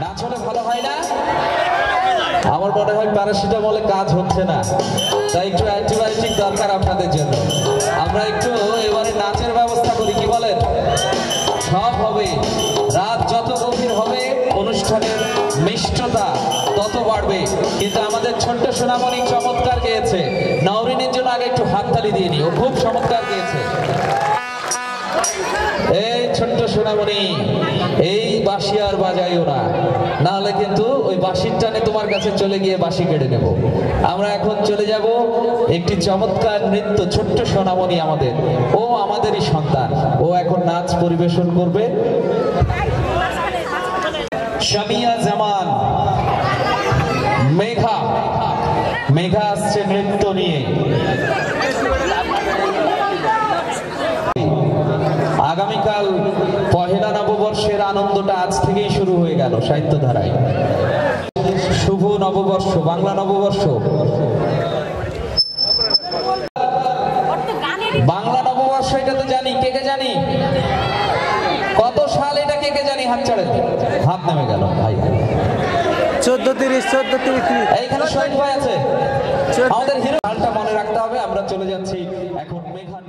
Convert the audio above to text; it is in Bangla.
নাচ হলে ভালো হয় না? আমার মনে হয় প্যারাসিটামলে কাজ হচ্ছে না, তাই একটু অ্যান্টিবায়োটিক দরকার আপনাদের জন্য। আমরা একটু এবারে নাচের ব্যবস্থা করি, কি বলেন? সব হবে, রাত যত গভীর হবে অনুষ্ঠানের মিষ্টতা তত বাড়বে। কিন্তু আমাদের ছোট্ট সোনামণি চমৎকার গেয়েছে। নওরিনের জন্য আগে একটু হাততালি দিয়ে নি, ও খুব চমৎকার গেয়েছে। এই ছোট্ট সোনামণি, এই বাঁশি আর বাজাইও না, নাহলে কিন্তু ওই বাঁশির টানে তোমার কাছে চলে গিয়ে বাঁশি কেড়ে নেব। আমরা এখন চলে যাব একটি চমৎকার নৃত্য। ছোট্ট সোনামণি আমাদের, ও আমাদেরই সন্তান, ও এখন নাচ পরিবেশন করবে। শামিয়া জামান, মেঘা, মেঘা আসছে নৃত্য নিয়ে। আগামীকাল পহেলা নববর্ষের আনন্দটা আজ থেকেই শুরু হয়ে গেল সাহিত্য ধারায়। শুভ নববর্ষ, বাংলা নববর্ষ, বাংলা নববর্ষ, এটা তো জানি। কে কে জানি? কত সাল এটা কে কে জানি? হাত ছাড়েন, হাত নেমে গেল ভাই। 14-30 এইখানে শহীদ ভাই আছে। আমাদের হিরো সালটা মনে রাখতে হবে। আমরা চলে যাচ্ছি এখন মেঘা।